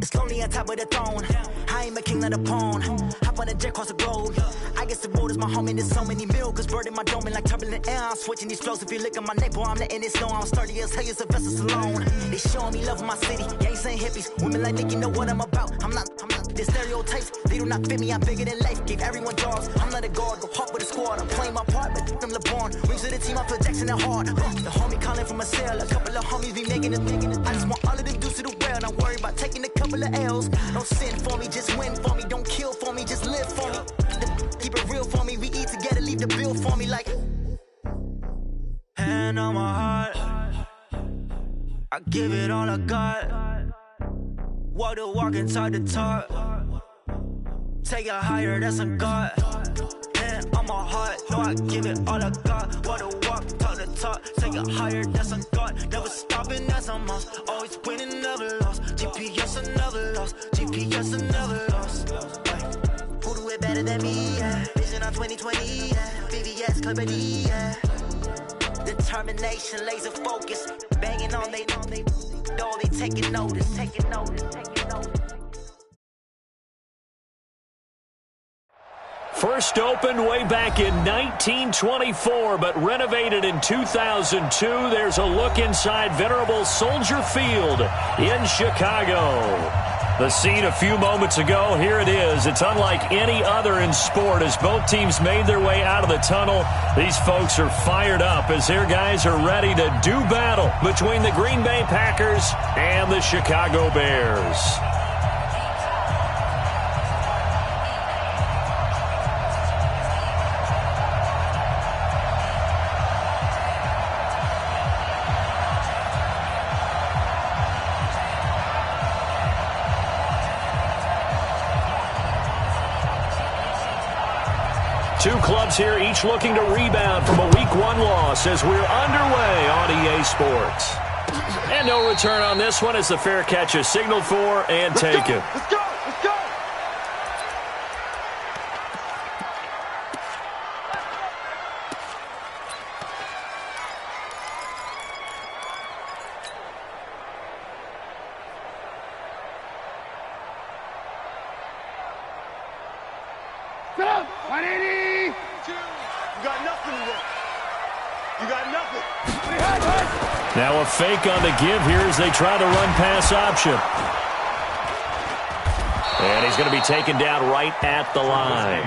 It's lonely on top of the throne. I ain't a king of the pawn. Hop on a jet across the globe. I guess the road is my home and there's so many miracles burning my dome and like turbulent air. I'm switching these flows. If you look at my neck, boy, I'm letting it snow. I'm sturdy as hell, it's a vessel alone. They showing me love in my city. Gang saying hippies. Women like Nick, you know what I'm about. I'm not the stereotypes. They do not fit me. I'm bigger than life. Gave everyone jobs. I'm not a guard. Go hard with the squad. I'm playing my part, but I'm LeBron. Rings to the team. I feel Jackson and hard. The homie calling from a cell. A couple of homies be making it. I just want all of them dudes to the well. Not worry about taking a couple of L's. Don't sin for me, just win for me. Don't kill for me, just live for me. Keep it real for me. We eat together, leave the bill for me like. Hand on my heart, I give it all I got. Walk the walk inside the talk. Take it higher, that's a God. Hand on my heart, no, I give it all I got. Walk the walk, talk the talk. Take it higher, that's a God. Never stopping, that's a must. Always winning, never lost. GPS, I never lost. GPS, I never lost. Who do it better than me? Yeah. Vision on 2020. Yeah. VVS, company. Yeah. Determination, laser focus. Banging on they door, they taking notice. Taking notice. First opened way back in 1924, but renovated in 2002. There's a look inside venerable Soldier Field in Chicago. The scene a few moments ago, here it is. It's unlike any other in sport as both teams made their way out of the tunnel. These folks are fired up as their guys are ready to do battle between the Green Bay Packers and the Chicago Bears. Two clubs here, each looking to rebound from a Week 1 loss as we're underway on EA Sports. And no return on this one as the fair catch is signaled for and taken. Let's go! Let's go! Sit up! 180! You got nothing today. You got nothing. Now a fake on the give here as they try to run pass option. And he's going to be taken down right at the line.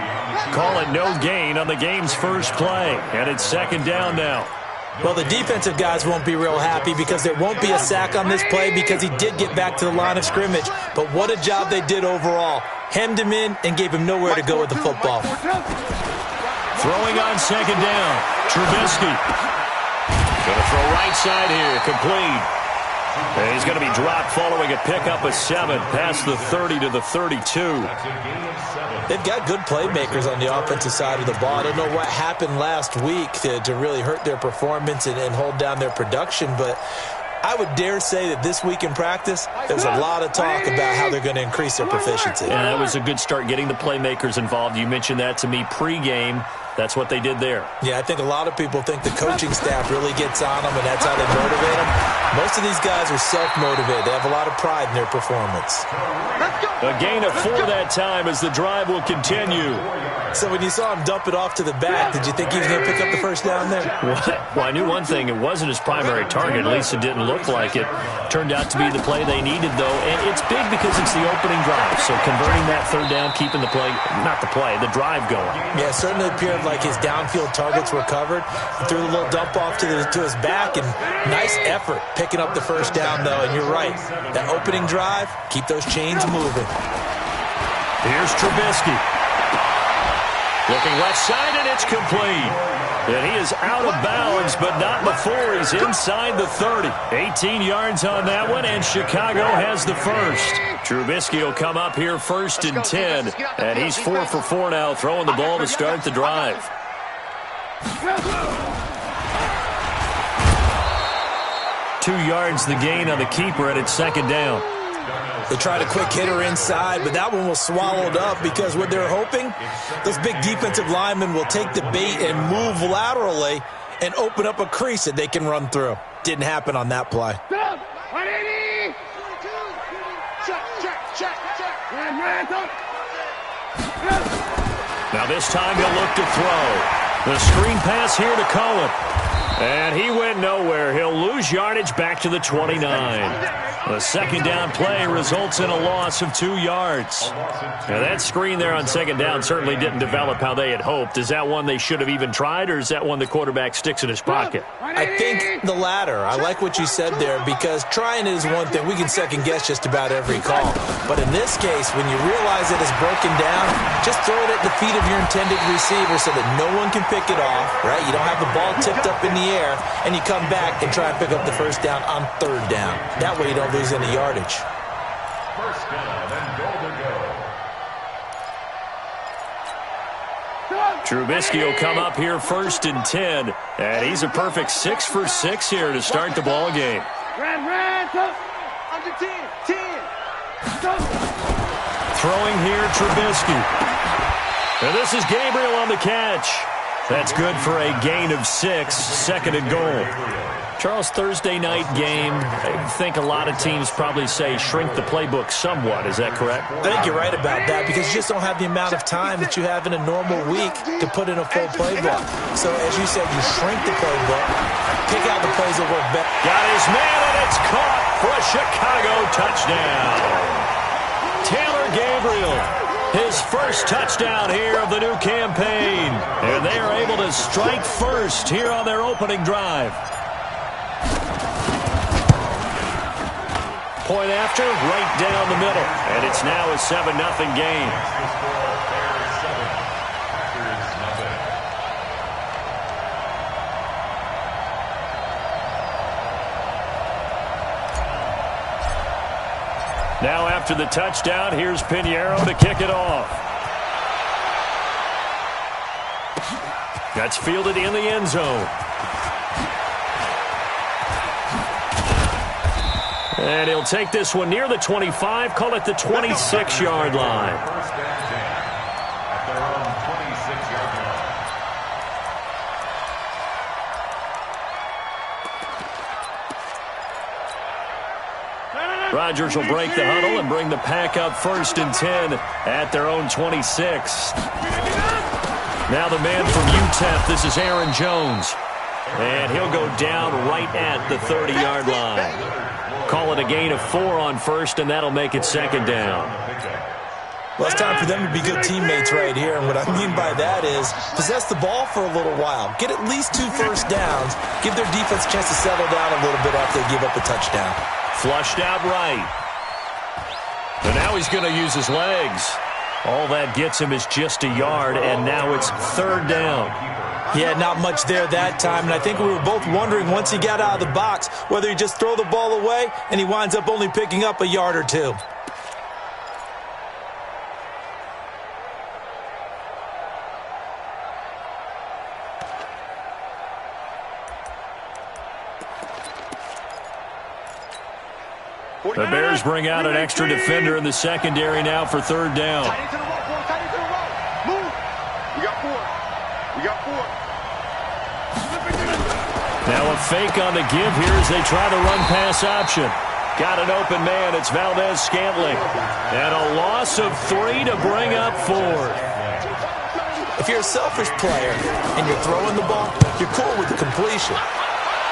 Call it no gain on the game's first play. And it's second down now. Well, the defensive guys won't be real happy because there won't be a sack on this play because he did get back to the line of scrimmage. But what a job they did overall. Hemmed him in and gave him nowhere to go with the football. Throwing on second down. Trubisky. Going to throw right side here. Complete. And he's going to be dropped following a pickup of 7 past the 30 to the 32. They've got good playmakers on the offensive side of the ball. I don't know what happened last week to really hurt their performance and hold down their production, but I would dare say that this week in practice, there's a lot of talk about how they're going to increase their proficiency. And that was a good start getting the playmakers involved. You mentioned that to me pregame. That's what they did there. Yeah, I think a lot of people think the coaching staff really gets on them, and that's how they motivate them. Most of these guys are self-motivated. They have a lot of pride in their performance. A gain of 4 that time as the drive will continue. So when you saw him dump it off to the back, did you think he was going to pick up the first down there? Well, I knew one thing. It wasn't his primary target. At least it didn't look like it. Turned out to be the play they needed, though. And it's big because it's the opening drive. So converting that third down, keeping the play, not the play, the drive going. Yeah, it certainly appeared like his downfield targets were covered. He threw a little dump off to his back, and nice effort picking up the first down, though. And you're right. That opening drive, keep those chains moving. Here's Trubisky. Looking left side, and it's complete. And he is out of bounds, but not before he's inside the 30. 18 yards on that one, and Chicago has the first. Trubisky will come up here first and 10, and he's 4 for 4 now, throwing the ball to start the drive. 2 yards the gain on the keeper, and it's second down. They tried a quick hitter inside, but that one was swallowed up because what they're hoping, those big defensive linemen will take the bait and move laterally and open up a crease that they can run through. Didn't happen on that play. 180! Check. Now this time he'll look to throw. The screen pass here to Cohen. And he went nowhere. He'll lose yardage back to the 29. The second down play results in a loss of 2 yards. Now that screen there on second down certainly didn't develop how they had hoped. Is that one they should have even tried, or is that one the quarterback sticks in his pocket? I think the latter. I like what you said there, because trying is one thing. We can second guess just about every call. But in this case, when you realize it is broken down, just throw it at the feet of your intended receiver so that no one can pick it off, right? You don't have the ball tipped up in the air, and you come back and try and pick up the first down on third down. That way you don't lose any yardage. First down and goal to go. Trubisky will come up here first and 10, and he's a perfect 6 for 6 here to start the ball game. Under 10. Throwing here, Trubisky. And this is Gabriel on the catch. That's good for a gain of 6, second and goal. Charles, Thursday night game, I think a lot of teams probably say shrink the playbook somewhat. Is that correct? I think you're right about that, because you just don't have the amount of time that you have in a normal week to put in a full playbook. So, as you said, you shrink the playbook, pick out the plays that work better. Got his man, and it's caught for a Chicago touchdown. Taylor Gabriel, his first touchdown here of the new campaign. And they are able to strike first here on their opening drive. Point after, right down the middle. And it's now a 7-0 game. Now after the touchdown, here's Pinheiro to kick it off. That's fielded in the end zone. And he'll take this one near the 25, call it the 26-yard line. First and 10 at their own 26-yard line. Rodgers will break the huddle and bring the pack up first and 10 at their own 26. Now the man from UTEP, this is Aaron Jones. And he'll go down right at the 30-yard line. Call it a gain of 4 on first, and that'll make it second down. Well, it's time for them to be good teammates right here. And what I mean by that is possess the ball for a little while. Get at least 2 first downs. Give their defense a chance to settle down a little bit after they give up a touchdown. Flushed out right. And now he's going to use his legs. All that gets him is just a yard, and now it's third down. Yeah, not much there that time, and I think we were both wondering once he got out of the box whether he just throw the ball away, and he winds up only picking up a yard or 2. The Bears bring out an extra defender in the secondary now for third down. Tight into the rope, boy. Tight into the rope. Move. We got 4. Now a fake on the give here as they try the run-pass option. Got an open man. It's Valdez-Scantling. And a loss of 3 to bring up 4. If you're a selfish player and you're throwing the ball, you're cool with the completion.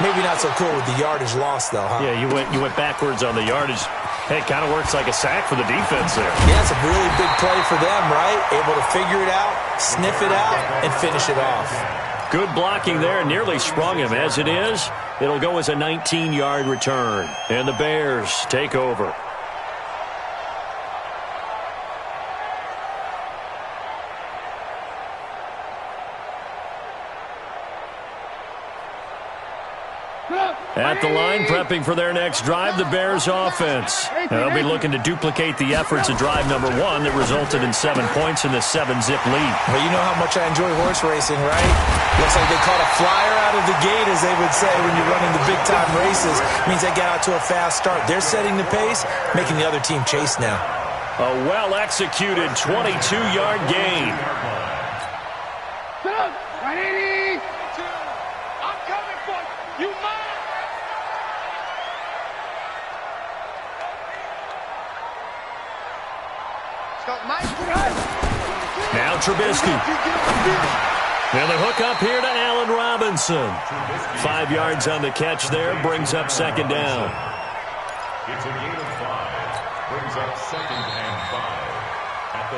Maybe not so cool with the yardage loss, though, huh? Yeah, you went backwards on the yardage. Hey, it kind of works like a sack for the defense there. Yeah, it's a really big play for them, right? Able to figure it out, sniff it out, and finish it off. Good blocking there, nearly sprung him. As it is, it'll go as a 19-yard return. And the Bears take over. At the line, prepping for their next drive, the Bears offense. They'll be looking to duplicate the efforts of drive number 1 that resulted in 7 points in the 7-zip lead. Well, you know how much I enjoy horse racing, right? Looks like they caught a flyer out of the gate, as they would say when you're running the big-time races. It means they got out to a fast start. They're setting the pace, making the other team chase now. A well-executed 22-yard gain. I'm coming for you. You mine. Now Trubisky. And the hook up here to Allen Robinson. 5 yards on the catch there, brings up second down. It's a gain of 5. Brings up second and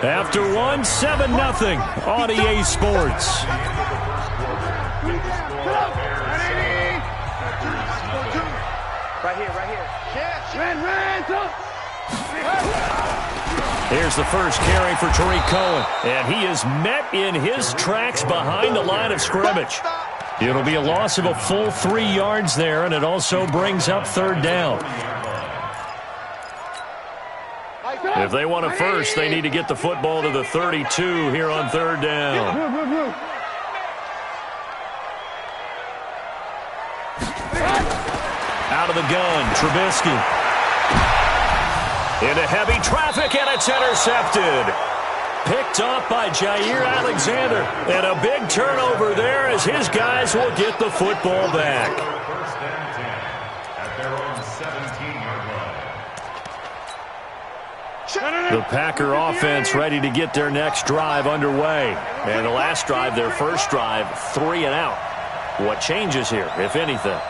5. After one, 7-0 on EA Sports. Right here. Here's the first carry for Tariq Cohen. And he is met in his tracks behind the line of scrimmage. It'll be a loss of a full 3 yards there, and it also brings up third down. If they want a first, they need to get the football to the 32 here on third down. Out of the gun, Trubisky. Into heavy traffic, and it's intercepted. Picked off by Jair Alexander. And a big turnover there as his guys will get the football back. First and 10 at their own 17-yard line. The Packer offense ready to get their next drive underway. And the last drive, their first drive, 3 and out. What changes here, if anything?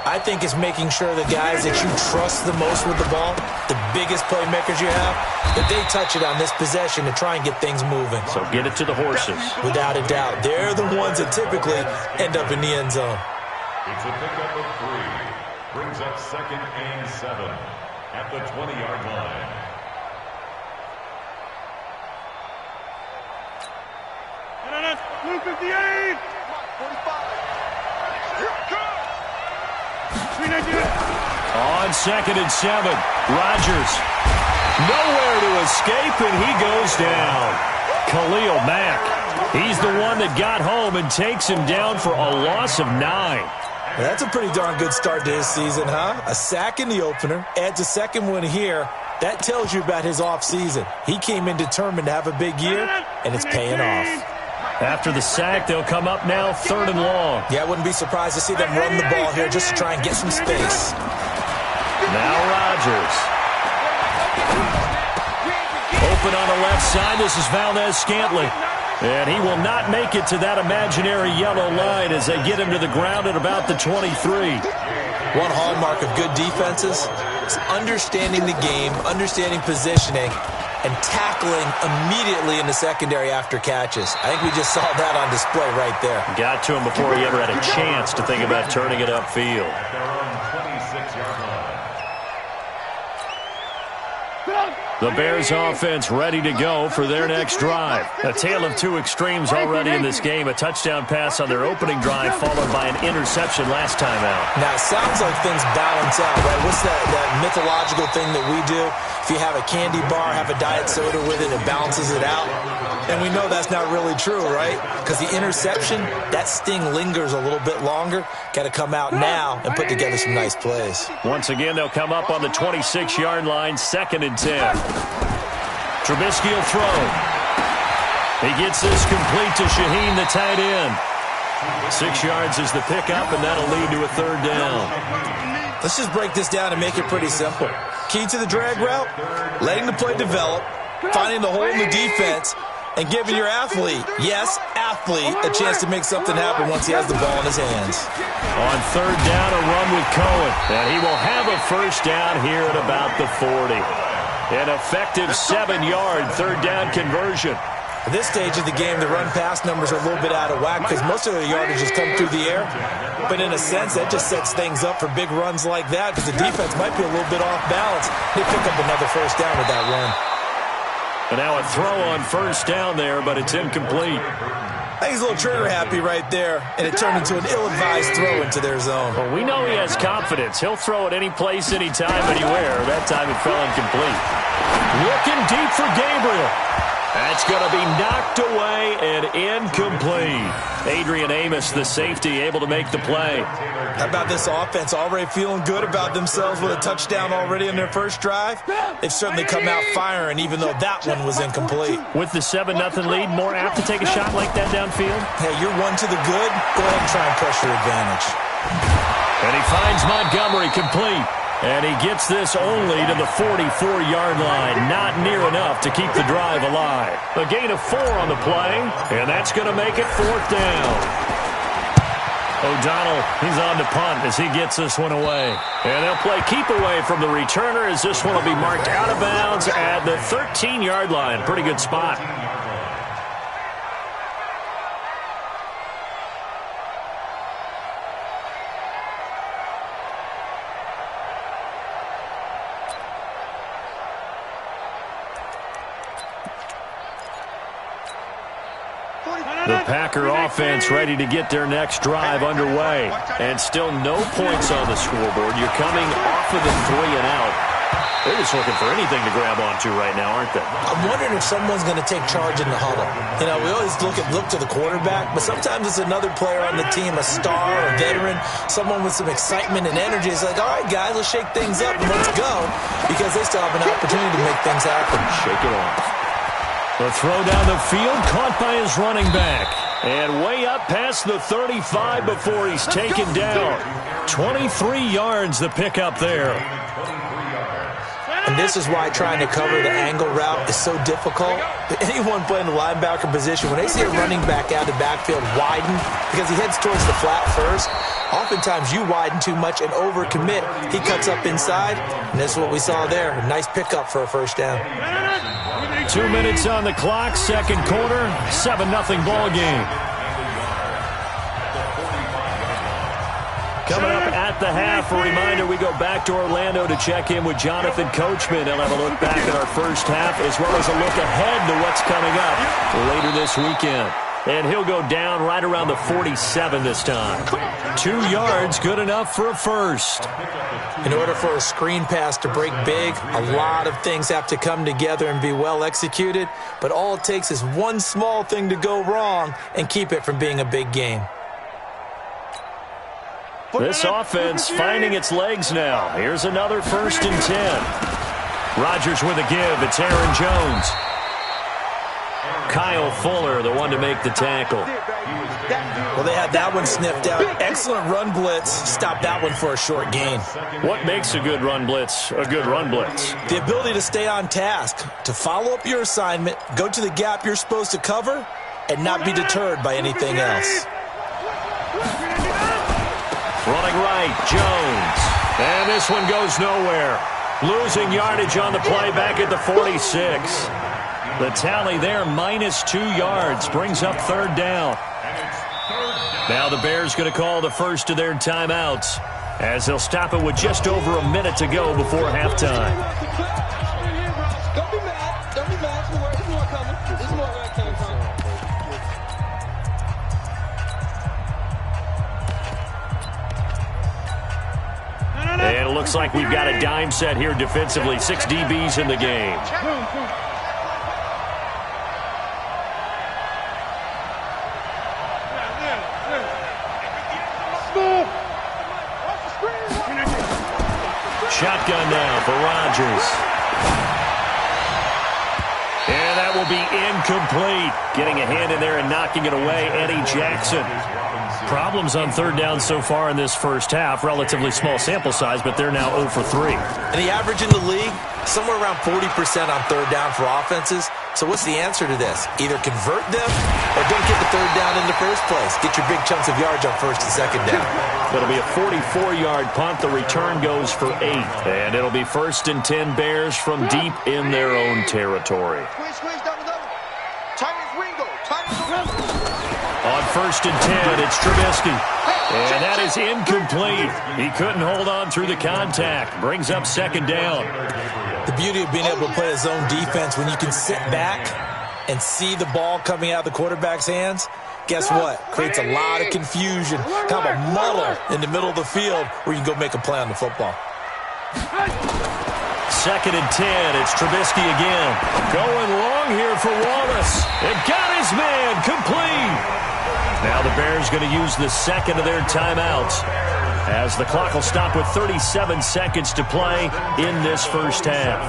I think it's making sure the guys that you trust the most with the ball, the biggest playmakers you have, that they touch it on this possession to try and get things moving. So get it to the horses. Without a doubt. They're the ones that typically end up in the end zone. It's a pickup of 3. Brings up second and 7 at the 20-yard line. Blue 58. 45. Here it comes. On second and 7, Rodgers. Nowhere to escape, and he goes down. Khalil Mack. He's the one that got home and takes him down for a loss of 9. That's a pretty darn good start to his season, huh? A sack in the opener, adds a second one here. That tells you about his offseason. He came in determined to have a big year, and it's paying off. After the sack, they'll come up now third and long. Yeah, I wouldn't be surprised to see them run the ball here just to try and get some space. Now Rodgers. Open on the left side. This is Valdez-Scantling. And he will not make it to that imaginary yellow line as they get him to the ground at about the 23. One hallmark of good defenses is understanding the game, understanding positioning, and tackling immediately in the secondary after catches. I think we just saw that on display right there. Got to him before he ever had a chance to think about turning it upfield. At their own 26-yard line. The Bears offense ready to go for their next drive. A tale of two extremes already in this game. A touchdown pass on their opening drive followed by an interception last time out. Now, it sounds like things balance out, right? What's that mythological thing that we do? If you have a candy bar, have a diet soda with it, it balances it out. And we know that's not really true, right? Because the interception, that sting lingers a little bit longer. Got to come out now and put together some nice plays. Once again, they'll come up on the 26-yard line, second and 10. Trubisky will throw. He gets this complete to Shaheen, the tight end. 6 yards is the pickup, and that'll lead to a third down. Let's just break this down and make it pretty simple. Key to the drag route, letting the play develop, finding the hole in the defense, and giving your athlete, yes, athlete, a chance to make something happen once he has the ball in his hands. On third down, a run with Cohen. And he will have a first down here at about the 40. An effective 7-yard third down conversion. At this stage of the game, the run-pass numbers are a little bit out of whack because most of the yardage has come through the air. But in a sense, that just sets things up for big runs like that because the defense might be a little bit off balance. They pick up another first down with that run. And now a throw on first down there, but it's incomplete. I think he's a little trigger-happy right there, and it turned into an ill-advised throw into their zone. Well, we know he has confidence. He'll throw it any place, anytime, anywhere. That time it fell incomplete. Looking deep for Gabriel. That's going to be knocked away and incomplete. Adrian Amos, the safety, able to make the play. How about this offense already feeling good about themselves with a touchdown already in their first drive? They've certainly come out firing, even though that one was incomplete. With the 7-0 lead, more apt to take a shot like that downfield? Hey, you're one to the good. Go ahead and try and press your advantage. And he finds Montgomery complete. And he gets this only to the 44-yard line. Not near enough to keep the drive alive. A gain of 4 on the play, and that's going to make it 4th down. O'Donnell, he's on to punt as he gets this one away. And they'll play keep away from the returner as this one will be marked out of bounds at the 13-yard line. Pretty good spot. The Packer offense ready to get their next drive underway. And still no points on the scoreboard. You're coming off of the 3 and out. They're just looking for anything to grab onto right now, aren't they? I'm wondering if someone's going to take charge in the huddle. You know, we always look to the quarterback, but sometimes it's another player on the team, a star, a veteran, someone with some excitement and energy. It's like, all right, guys, let's shake things up and let's go, because they still have an opportunity to make things happen. Shake it off. The throw down the field, caught by his running back. And way up past the 35 before he's taken down. 23 yards the pickup there. And this is why trying to cover the angle route is so difficult. Anyone playing the linebacker position, when they see a running back out of the backfield widen, because he heads towards the flat first, oftentimes you widen too much and overcommit. He cuts up inside, and this is what we saw there. A nice pickup for a first down. 2 minutes on the clock, second quarter, 7-0 ball game. Coming up at the half, a reminder, we go back to Orlando to check in with Jonathan Coachman. He'll have a look back at our first half as well as a look ahead to what's coming up later this weekend. And he'll go down right around the 47 this time. 2 yards, good enough for a first. In order for a screen pass to break big, a lot of things have to come together and be well executed. But all it takes is one small thing to go wrong and keep it from being a big game. This offense finding its legs now. Here's another 1st and 10. Rodgers with a give. It's Aaron Jones. Kyle Fuller, the one to make the tackle. Well, they had that one sniffed out. Excellent run blitz. Stop that one for a short gain. What makes a good run blitz a good run blitz? The ability to stay on task, to follow up your assignment, go to the gap you're supposed to cover, and not be deterred by anything else. Running right, Jones. And this one goes nowhere. Losing yardage on the play back at the 46. The tally there, -2 yards, brings up 3rd down. Now the Bears going to call the first of their timeouts as they'll stop it with just over a minute to go before halftime. Don't be mad. Don't be mad. There's more coming. There's more where it came from. And it looks like we've got a dime set here defensively. 6 DBs in the game. Shotgun now for Rodgers. And that will be incomplete. Getting a hand in there and knocking it away, Eddie Jackson. Problems on 3rd down so far in this first half. Relatively small sample size, but they're now 0 for 3. And the average in the league, somewhere around 40% on 3rd down for offenses. So what's the answer to this? Either convert them or don't get the 3rd down in the first place. Get your big chunks of yards on 1st and 2nd down. It'll be a 44-yard punt. The return goes for 8. And it'll be 1st and 10 Bears from deep in their own territory. On 1st and 10, it's Trubisky. And that is incomplete. He couldn't hold on through the contact. Brings up 2nd down. The beauty of being able to play a zone defense when you can sit back and see the ball coming out of the quarterback's hands, guess what? Creates a lot of confusion, kind of a muddle in the middle of the field where you can go make a play on the football. 2nd and 10, it's Trubisky again. Going long here for Wallace. It got his man complete. Now the Bears going to use the 2nd of their timeouts as the clock will stop with 37 seconds to play in this first half.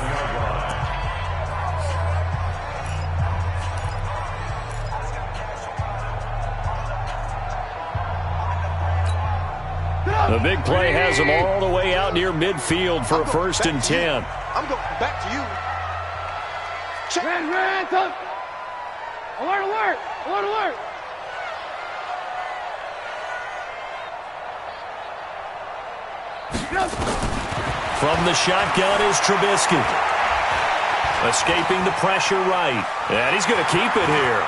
The big play has them all the way out near midfield for a 1st and 10. I'm going back to you. Check. Red, up. Alert, alert, alert, alert. From the shotgun is Trubisky. Escaping the pressure right. And he's going to keep it here.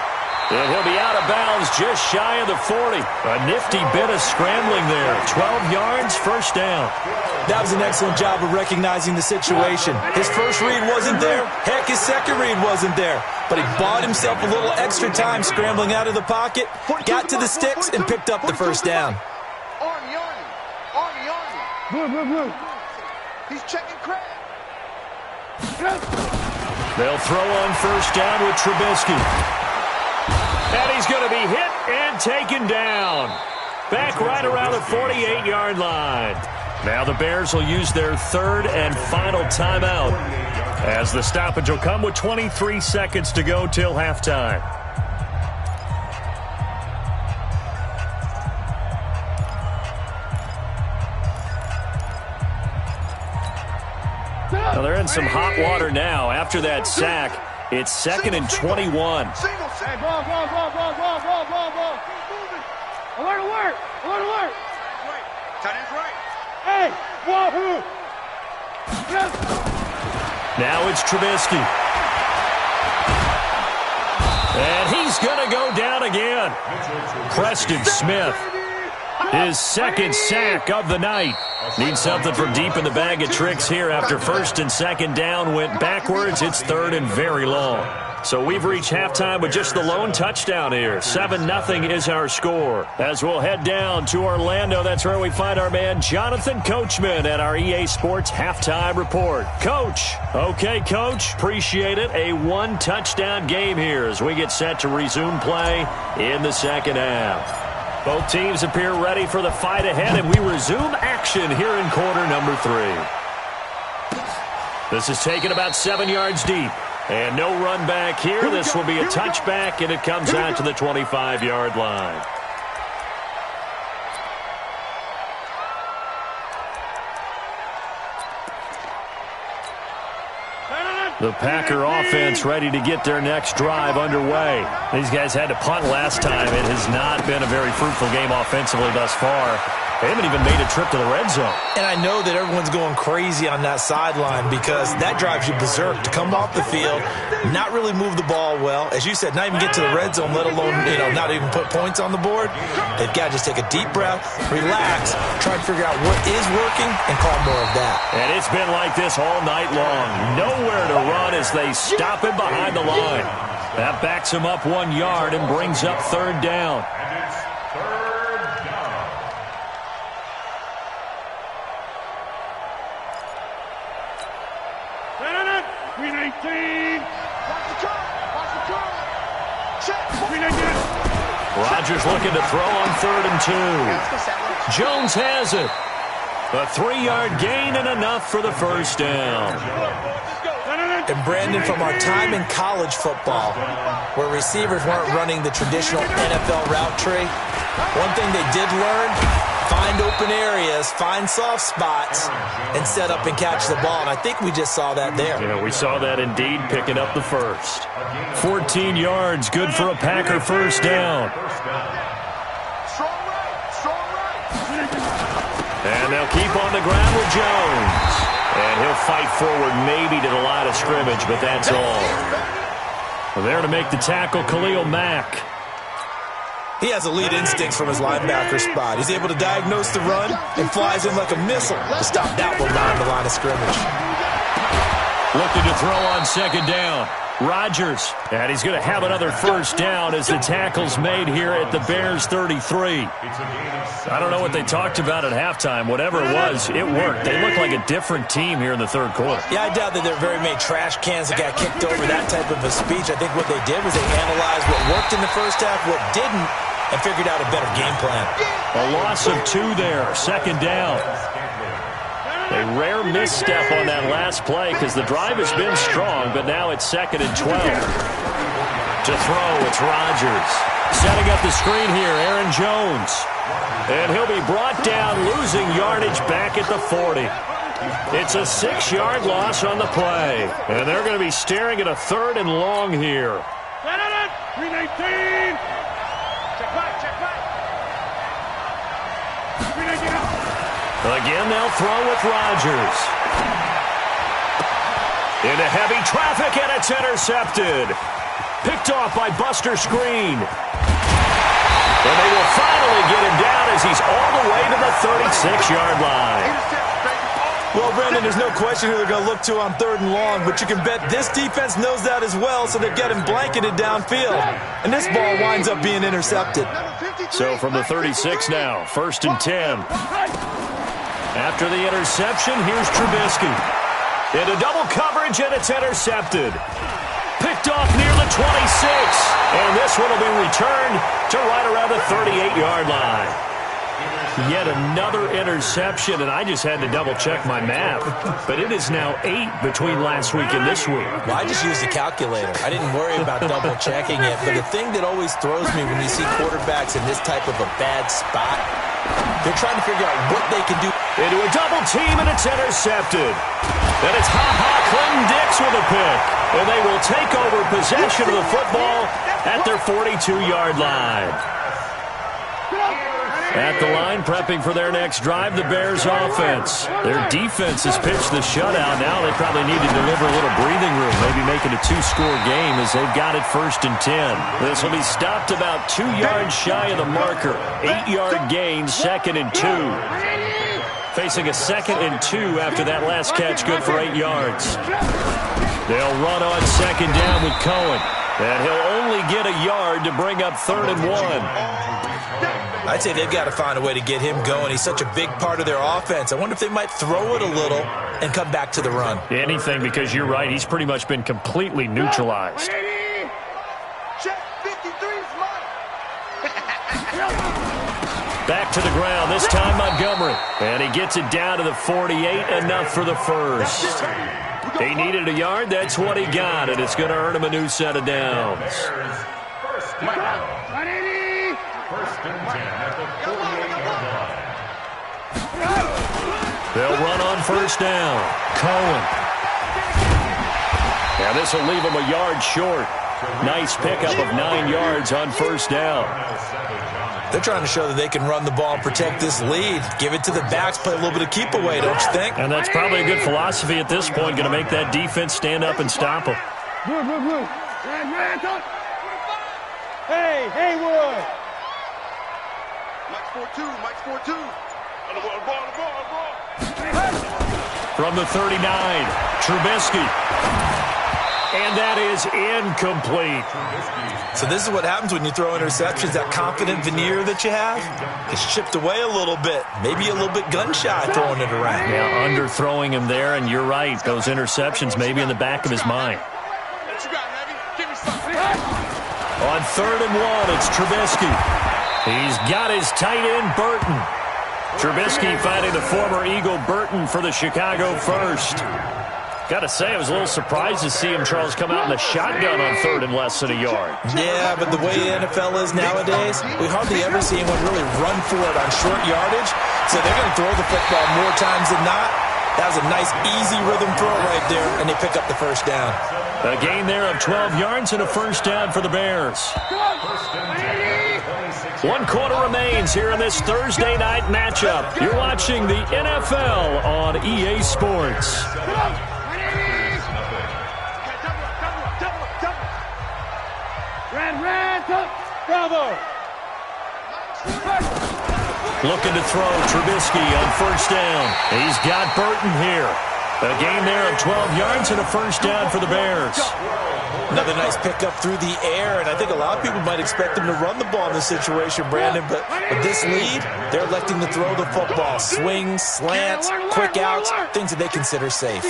And he'll be out of bounds just shy of the 40. A nifty bit of scrambling there. 12 yards, 1st down. That was an excellent job of recognizing the situation. His first read wasn't there. Heck, his second read wasn't there. But he bought himself a little extra time scrambling out of the pocket, got to the sticks, and picked up the 1st down. Army. Blue. He's checking crab. They'll throw on 1st down with Trubisky. And he's going to be hit and taken down. Back right around the 48-yard line. Now the Bears will use their 3rd and final timeout, as the stoppage will come with 23 seconds to go till halftime. Well, they're in some hot water now. After that sack, it's 2nd and 21. Hey, ball. Alert. Right. Tight end's right. Hey, wahoo. Now it's Trubisky. And he's going to go down again. Preston Smith, his 2nd sack of the night. Needs something from deep in the bag of tricks here after 1st and 2nd down went backwards. It's 3rd and very long. So we've reached halftime with just the lone touchdown here. 7-0 is our score. As we'll head down to Orlando, that's where we find our man Jonathan Coachman at our EA Sports Halftime Report. Coach. Okay, Coach. Appreciate it. A 1-touchdown game here as we get set to resume play in the 2nd half. Both teams appear ready for the fight ahead, and we resume action here in quarter number 3. This is taken about 7 yards deep. And no run back here. This will be a touchback, and it comes out to the 25-yard line. The Packer offense ready to get their next drive underway. These guys had to punt last time. It has not been a very fruitful game offensively thus far. They haven't even made a trip to the red zone. And I know that everyone's going crazy on that sideline because that drives you berserk to come off the field, not really move the ball well. As you said, not even get to the red zone, let alone, not even put points on the board. They've got to just take a deep breath, relax, try to figure out what is working, and call more of that. And it's been like this all night long. Nowhere to run as they stop him behind the line. That backs him up 1 yard and brings up 3rd down. And it's 3rd down. Green 18. Watch the curl. Check. Green 18. Rodgers looking to throw on 3rd and 2. Jones has it. A 3-yard gain and enough for the 1st down. And Brandon, from our time in college football, where receivers weren't running the traditional NFL route tree, one thing they did learn, find open areas, find soft spots, and set up and catch the ball. And I think we just saw that there. Yeah, we saw that indeed, picking up the 1st. 14 yards, good for a Packer 1st down. Strong right. And they'll keep on the ground with Jones. And he'll fight forward maybe to the line of scrimmage, but that's all. There to make the tackle, Khalil Mack. He has elite instincts from his linebacker spot. He's able to diagnose the run and flies in like a missile to stop that one down the line of scrimmage. Looking to throw on 2nd down. Rodgers. And he's going to have another 1st down as the tackle's made here at the Bears 33. I don't know what they talked about at halftime. Whatever it was, it worked. They look like a different team here in the 3rd quarter. Yeah, I doubt that there are very many trash cans that got kicked over, that type of a speech. I think what they did was they analyzed what worked in the 1st half, what didn't, and figured out a better game plan. A loss of 2 there, 2nd down. A rare misstep on that last play because the drive has been strong, but now it's 2nd and 12. To throw, it's Rodgers. Setting up the screen here, Aaron Jones. And he'll be brought down, losing yardage back at the 40. It's a 6-yard loss on the play. And they're going to be staring at a 3rd and long here. 319. Check back. Again, they'll throw with Rodgers. Into heavy traffic, and it's intercepted. Picked off by Buster Screen. And they will finally get him down as he's all the way to the 36-yard line. Well, Brandon, there's no question who they're going to look to on 3rd and long, but you can bet this defense knows that as well, so they've got him blanketed downfield. And this ball winds up being intercepted. So from the 36 now, 1st and 10. After the interception, here's Trubisky. Into double coverage, and it's intercepted. Picked off near the 26. And this one will be returned to right around the 38-yard line. Yet another interception, and I just had to double-check my math. But it is now 8 between last week and this week. Well, I just used a calculator. I didn't worry about double-checking it. But the thing that always throws me when you see quarterbacks in this type of a bad spot, they're trying to figure out what they can do. Into a double team, and it's intercepted. And it's Clinton Dix with a pick. And they will take over possession of the football at their 42-yard line. At the line, prepping for their next drive, the Bears offense. Their defense has pitched the shutout. Now they probably need to deliver a little breathing room, maybe make it a 2-score game as they've got it 1st and 10. This will be stopped about 2 yards shy of the marker. 8-yard gain, 2nd and 2. Facing a 2nd and 2 after that last catch, good for 8 yards. They'll run on 2nd down with Cohen. And he'll only get a yard to bring up 3rd and 1. I'd say they've got to find a way to get him going. He's such a big part of their offense. I wonder if they might throw it a little and come back to the run. Anything, because you're right. He's pretty much been completely neutralized. Back to the ground, this time Montgomery. And he gets it down to the 48, enough for the first. He needed a yard, that's what he got, and it's going to earn him a new set of downs. 1st and 10 at the 48-yard line. They'll run on 1st down. Cohen. Now this will leave him a yard short. Nice pickup of 9 yards on 1st down. They're trying to show that they can run the ball and protect this lead. Give it to the backs, play a little bit of keep away, don't you think? And that's probably a good philosophy at this point, going to make that defense stand up and stop them. Hey, Haywood. Mike's 4-2. On the ball. From the 39, Trubisky. And that is incomplete. So this is what happens when you throw interceptions. That confident veneer that you have is chipped away a little bit. Maybe a little bit gun-shy throwing it around. Yeah, underthrowing him there, and you're right. Those interceptions may be in the back of his mind. On 3rd and 1, it's Trubisky. He's got his tight end, Burton. Trubisky fighting the former Eagle Burton for the Chicago first. Got to say, I was a little surprised to see him, Charles, come out in the shotgun on 3rd and less than a yard. Yeah, but the way the NFL is nowadays, we hardly ever see anyone really run for it on short yardage. So they're going to throw the football more times than not. That was a nice, easy rhythm throw right there, and they pick up the 1st down. A gain there of 12 yards and a 1st down for the Bears. 1 quarter remains here in this Thursday night matchup. You're watching the NFL on EA Sports. Bravo. Looking to throw Trubisky on 1st down. He's got Burton here. A gain there of 12 yards and a 1st down for the Bears. Another nice pickup through the air, and I think a lot of people might expect them to run the ball in this situation, Brandon, but with this lead, they're electing to throw the football. Swings, slants, quick outs, things that they consider safe.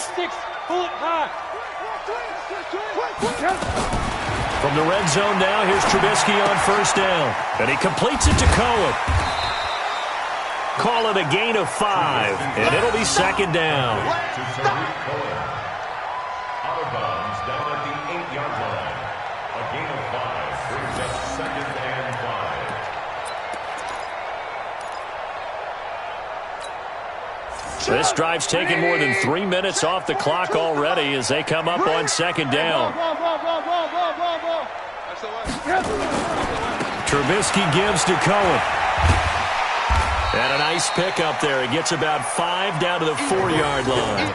From the red zone now, here's Trubisky on 1st down. And he completes it to Cohen. Call it a gain of 5, and it'll be 2nd down. Out of bounds down at the 8-yard line. A gain of 5. This drive's taken more than 3 minutes off the clock already as they come up on second down. Trubisky gives to Cohen. And a nice pickup there. He gets about 5 down to the 4-yard line.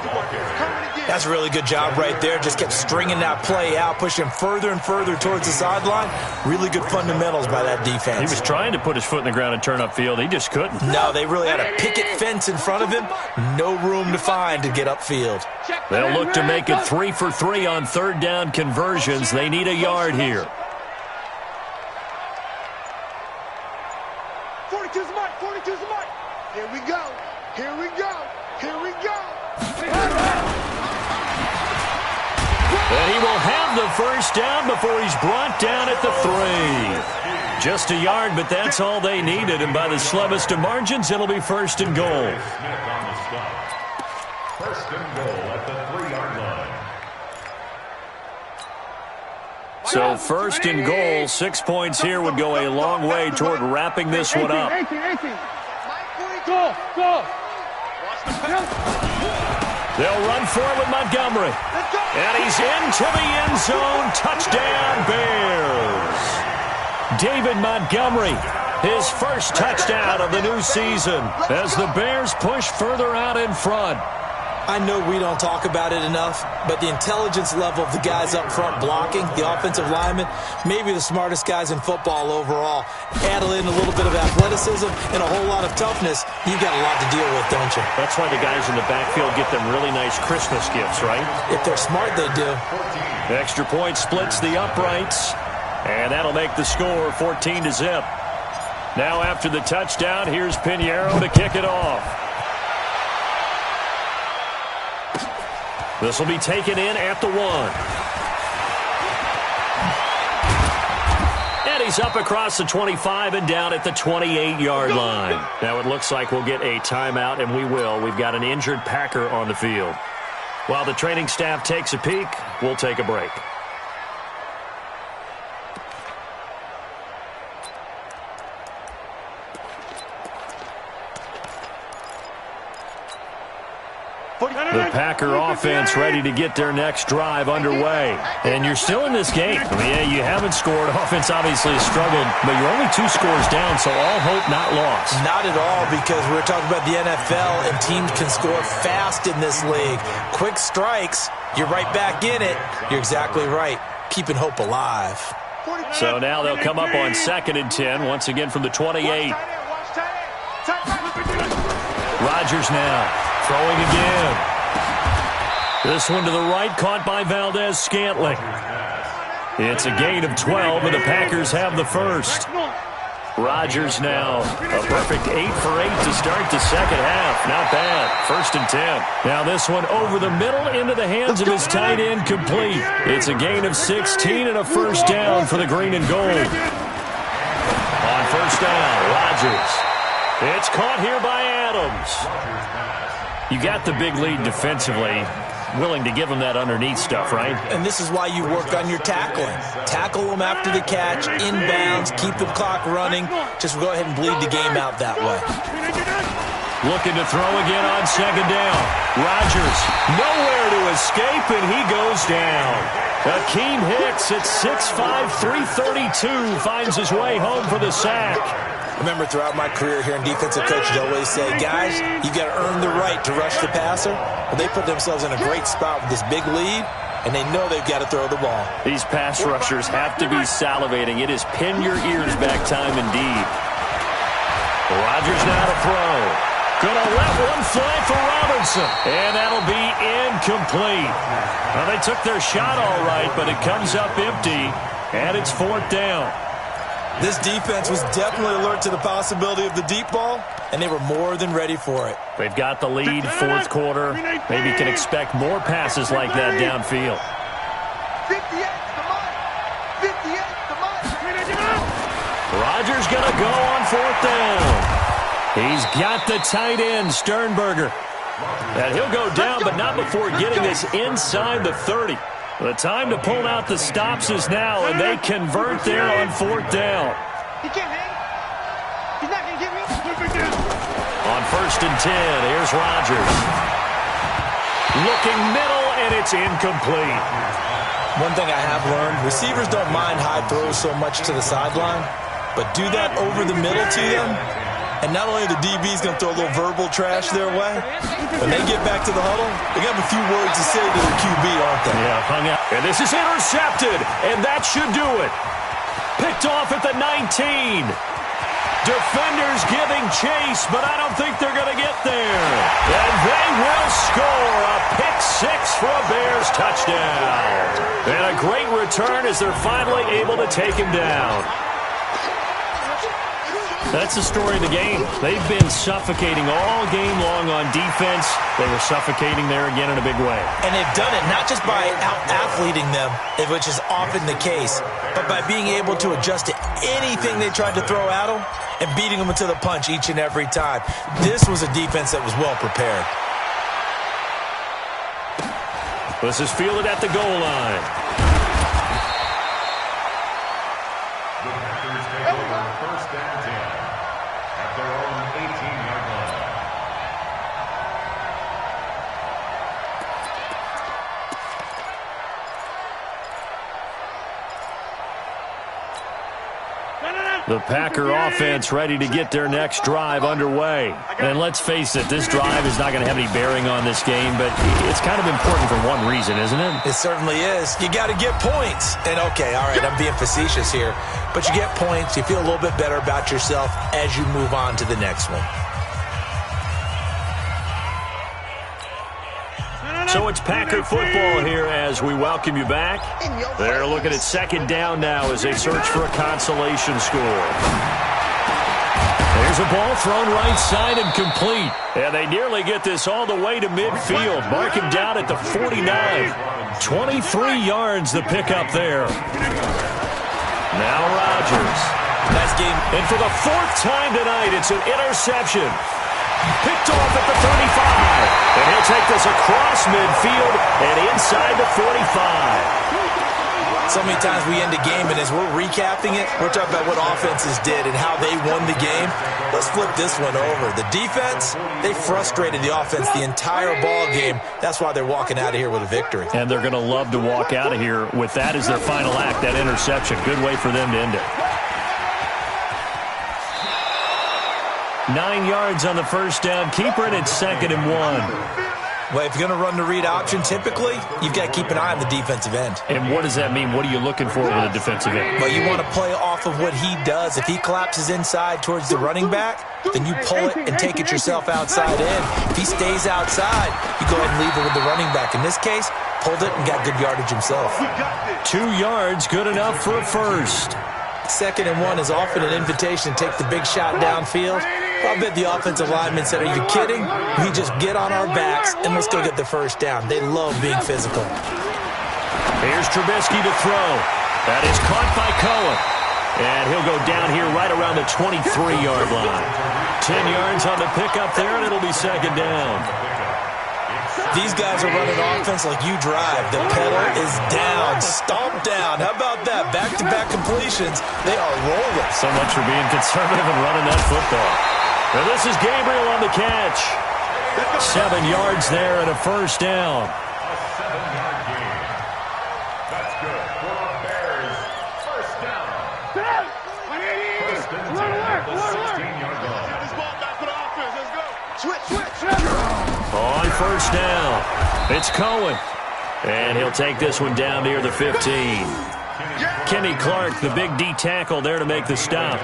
That's a really good job right there. Just kept stringing that play out, pushing further and further towards the sideline. Really good fundamentals by that defense. He was trying to put his foot in the ground and turn upfield. He just couldn't. No, they really had a picket fence in front of him. No room to find to get upfield. They'll look to make it 3 for 3 on third down conversions. They need a yard here. 42's the mark. 42's the mark. Here we go. Here we go. Here we go. And he will have the first down before he's brought down at the 3. Just a yard, but that's all they needed. And by the slimmest of margins, it'll be first and goal. First and goal at the 3-yard line. So first and goal, 6 points here would go a long way toward wrapping this one up. 18. Go. They'll run for it with Montgomery. And he's into the end zone. Touchdown, Bears. David Montgomery, his first touchdown of the new season as the Bears push further out in front. I know we don't talk about it enough, but the intelligence level of the guys up front blocking, the offensive linemen, maybe the smartest guys in football overall. Add in a little bit of athleticism and a whole lot of toughness, you've got a lot to deal with, don't you? That's why the guys in the backfield get them really nice Christmas gifts, right? If they're smart, they do. Extra point splits the uprights, and that'll make the score 14-0. Now after the touchdown, here's Pinheiro to kick it off. This will be taken in at the 1. And he's up across the 25 and down at the 28-yard line. Now it looks like we'll get a timeout, and we will. We've got an injured Packer on the field. While the training staff takes a peek, we'll take a break. The Packer offense ready to get their next drive underway. And you're still in this game. I mean, yeah, you haven't scored. Offense obviously has struggled, but you're only 2 scores down, so all hope not lost. Not at all, because we're talking about the NFL, and teams can score fast in this league. Quick strikes, you're right back in it. You're exactly right. Keeping hope alive. So now they'll come up on 2nd and 10, once again from the 28. Rodgers now throwing again. This one to the right, caught by Valdez-Scantling. It's a gain of 12, and the Packers have the first. Rodgers now, a perfect 8 for 8 to start the second half. Not bad. 1st and 10. Now this one over the middle into the hands of his tight end, complete. It's a gain of 16 and a first down for the green and gold. On first down, Rodgers. It's caught here by Adams. You got the big lead defensively. Willing to give them that underneath stuff, right? And this is why you work on your tackling. Tackle them after the catch, inbounds, keep the clock running. Just go ahead and bleed the game out that way. Looking to throw again on second down. Rodgers, nowhere to escape, and he goes down. Akeem Hicks at 6'5", 332 finds his way home for the sack. Remember, throughout my career here in defensive coaches always say, guys, you got to earn the right to rush the passer. Well, they put themselves in a great spot with this big lead, and they know they've got to throw the ball. These pass rushers have to be salivating. It is pin your ears back time indeed. Rodgers now to throw. Gonna let one fly for Robinson, and that'll be incomplete. Well, they took their shot all right, but it comes up empty, and it's 4th down. This defense was definitely alert to the possibility of the deep ball, and they were more than ready for it. They've got the lead, 4th quarter. Maybe can expect more passes like that downfield. 58 to Mike. 58 to Mike. Rodgers going to go on 4th down. He's got the tight end, Sternberger. And he'll go down, but not before getting this inside the 30. The time to pull out the stops is now, and they convert there on 4th down. He can't hang. He's not going to get me. On 1st and 10, here's Rodgers. Looking middle, and it's incomplete. One thing I have learned, receivers don't mind high throws so much to the sideline, but do that over the middle to them, and not only are the DBs going to throw a little verbal trash their way, when they get back to the huddle, they got a few words to say to their QB, aren't they? Yeah, hung out. And this is intercepted, and that should do it. Picked off at the 19. Defenders giving chase, but I don't think they're going to get there. And they will score a pick-6 for a Bears touchdown. And a great return as they're finally able to take him down. That's the story of the game. They've been suffocating all game long on defense. They were suffocating there again in a big way. And they've done it not just by out-athleting them, which is often the case, but by being able to adjust to anything they tried to throw at them and beating them to the punch each and every time. This was a defense that was well prepared. This is fielded at the goal line. The Packers take over 1st and 10 at their own 18-yard line. The Packer offense ready to get their next drive underway. And let's face it, this drive is not going to have any bearing on this game, but it's kind of important for one reason, isn't it? It certainly is. You got to get points. And, okay, all right, I'm being facetious here, but you get points. You feel a little bit better about yourself as you move on to the next one. So it's Packer football here as we welcome you back. They're looking at 2nd down now as they search for a consolation score. There's a ball thrown right side and complete. And they nearly get this all the way to midfield. Mark him down at the 49. 23 yards the pickup there. Now Rodgers. Nice game. And for the 4th time tonight, it's an interception. Picked off at the 35. And he'll take this across midfield and inside the 45. So many times we end a game, and as we're recapping it, we're talking about what offenses did and how they won the game. Let's flip this one over. The defense, they frustrated the offense the entire ball game. That's why they're walking out of here with a victory. And they're going to love to walk out of here with that as their final act, that interception. Good way for them to end it. 9 yards on the 1st down. Keeper it at 2nd and 1. Well, if you're going to run the read option, typically, you've got to keep an eye on the defensive end. And what does that mean? What are you looking for with a defensive end? Well, you want to play off of what he does. If he collapses inside towards the running back, then you pull it and take it yourself outside in. If he stays outside, you go ahead and leave it with the running back. In this case, pulled it and got good yardage himself. 2 yards, good enough for a first. 2nd and 1 is often an invitation to take the big shot downfield. I bet the offensive lineman said, are you kidding? We just get on our backs and let's go get the 1st down. They love being physical. Here's Trubisky to throw. That is caught by Cohen. And he'll go down here right around the 23-yard line. 10 yards on the pickup there, and it'll be 2nd down. These guys are running offense like you drive. The pedal is down, stomped down. How about that? Back-to-back completions. They are rolling. So much for being conservative and running that football. Now this is Gabriel on the catch. 7 yards there and a 1st down. A 7-yard gain. That's good for the Bears. 1st down. 1st and 10 at the 16-yard line. Get this ball back for the offense. Let's go. Switch. On 1st down, it's Cohen. And he'll take this one down near the 15. Kenny Clark, the big D tackle there to make the stop.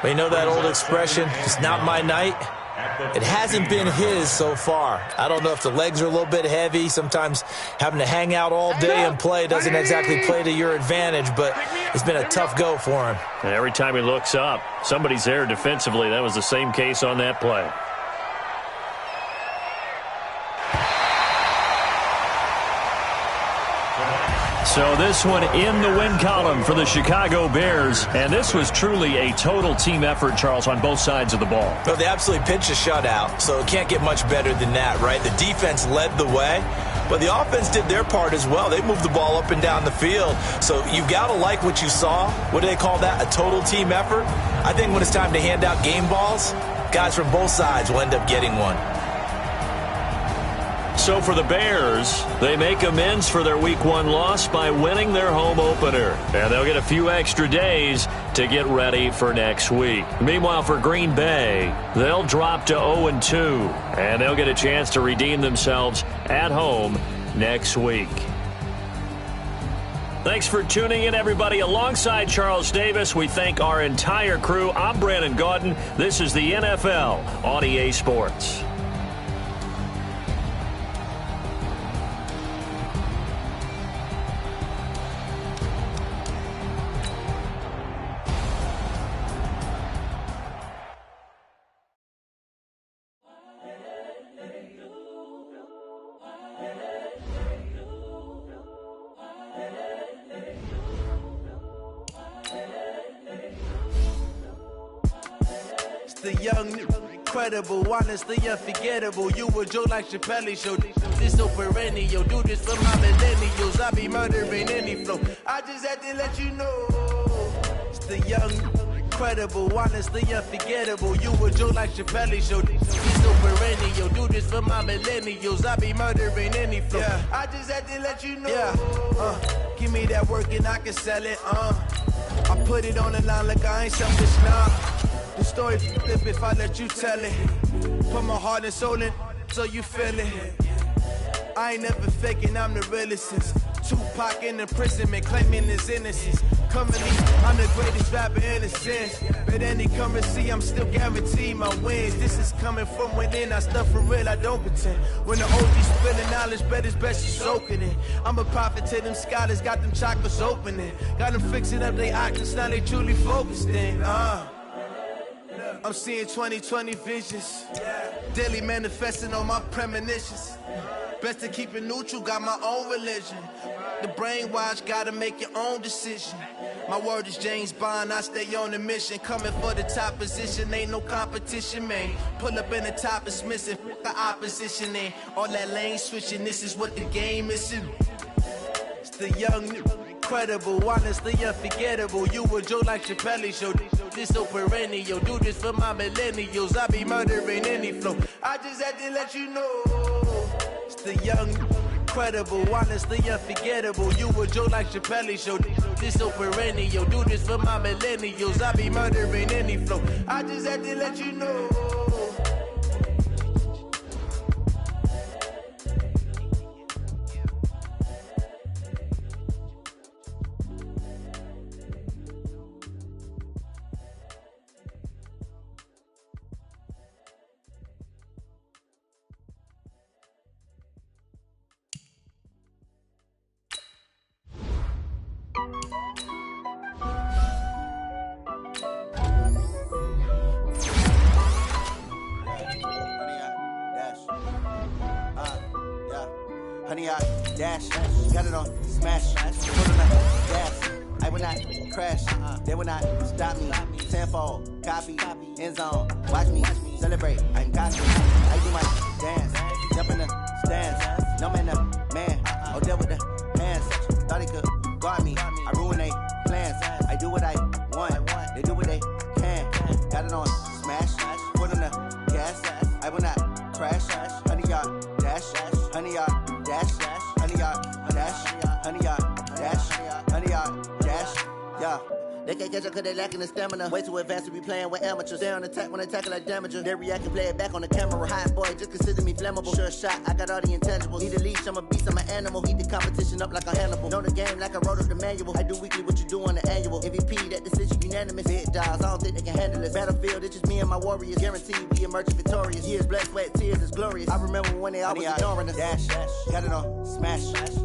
Well, you know that old expression, it's not my night? It hasn't been his so far. I don't know if the legs are a little bit heavy. Sometimes having to hang out all day and play doesn't exactly play to your advantage, but it's been a tough go for him. And every time he looks up, somebody's there defensively. That was the same case on that play. So this one in the win column for the Chicago Bears. And this was truly a total team effort, Charles, on both sides of the ball. Well, they absolutely pitched a shutout, so it can't get much better than that, right? The defense led the way, but the offense did their part as well. They moved the ball up and down the field. So you've got to like what you saw. What do they call that? A total team effort? I think when it's time to hand out game balls, guys from both sides will end up getting one. So for the Bears, they make amends for their Week 1 loss by winning their home opener. And they'll get a few extra days to get ready for next week. Meanwhile, for Green Bay, they'll drop to 0-2. And they'll get a chance to redeem themselves at home next week. Thanks for tuning in, everybody. Alongside Charles Davis, we thank our entire crew. I'm Brandon Gaudin. This is the NFL on EA Sports. The young, incredible, honestly unforgettable. You a Joe like Chappelle show. This so perennial. Do this for my millennials. I be murdering any flow. I just had to let you know. It's the young, incredible, honestly unforgettable. You a Joe like Chappelle show. This so perennial. Do this for my millennials. I be murdering any flow. Yeah. I just had to let you know. Yeah. Give me that work and I can sell it. I put it on the line like I ain't selfish now. The story flip if I let you tell it. Put my heart and soul in so you feel it. I ain't never faking, I'm the realest since Tupac in imprisonment, claiming his innocence. Currently, I'm the greatest rapper in a sense. But any currency, I'm still guaranteed my wins. This is coming from within, I stuff for real, I don't pretend. When the OG's spilling knowledge, bet it's best you soaking it. I'm a prophet to them scholars, got them chakras opening. Got them fixing up their octaves, now they truly focused in. I'm seeing 2020 visions. Daily manifesting on my premonitions. Best to keep it neutral, got my own religion. The brainwash, gotta make your own decision. My word is James Bond, I stay on the mission. Coming for the top position, ain't no competition, man. Pull up in the top, it's missing, the opposition in. All that lane switching, this is what the game is in. It's the young, incredible, honestly unforgettable. You a Joe like Chappelle show. This so perennial. Do this for my millennials. I be murdering any flow. I just had to let you know. It's the young, incredible, honestly unforgettable. You a Joe like Chappelle show. This so perennial. Do this for my millennials. I be murdering any flow. I just had to let you know. Honey, I dash, got it on smash, put on the gas. I will not crash, they will not stop me. Tenfold, copy, end zone, watch me celebrate. I'm cocky, I do my dance, jump in the stands. No man, the man, oh, deal with the hands. Thought he could guard me, I ruin they plans. I do what I want, they do what they can. Got it on smash, put on the gas. I will not crash, honey, y'all dash, honey, y'all. Dash, honey yard, dash, honey yard, dash, honey yard, dash, yeah. They can't catch up cause they lacking the stamina. Way too advanced to be playing with amateurs. Stay on attack when they tackle like damager. They react and play it back on the camera. Hot boy, just consider me flammable. Sure shot, I got all the intangibles. Need a leash, I'm a beast, I'm an animal. Heat the competition up like a Hannibal. Know the game like I wrote up the manual. I do weekly what you do on the annual. MVP, that decision unanimous. Big dogs, I don't think they can handle this. Battlefield, it's just me and my warriors. Guaranteed we emerge victorious. Years, blood, sweat, tears, it's glorious. I remember when they always ignoring us. Dash, got it on smash,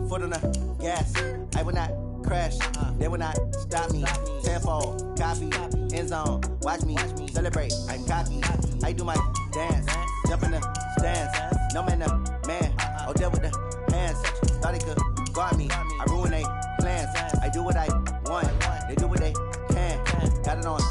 foot on the gas. I will not crash, they will not stop me. Tenfold, copy, end zone, watch me celebrate. I'm cocky, I do my dance, jump in the stands. No man, the man, oh, deal with the hands. Thought he could guard me, I ruin they plans. I do what I want, they do what they can. Got it on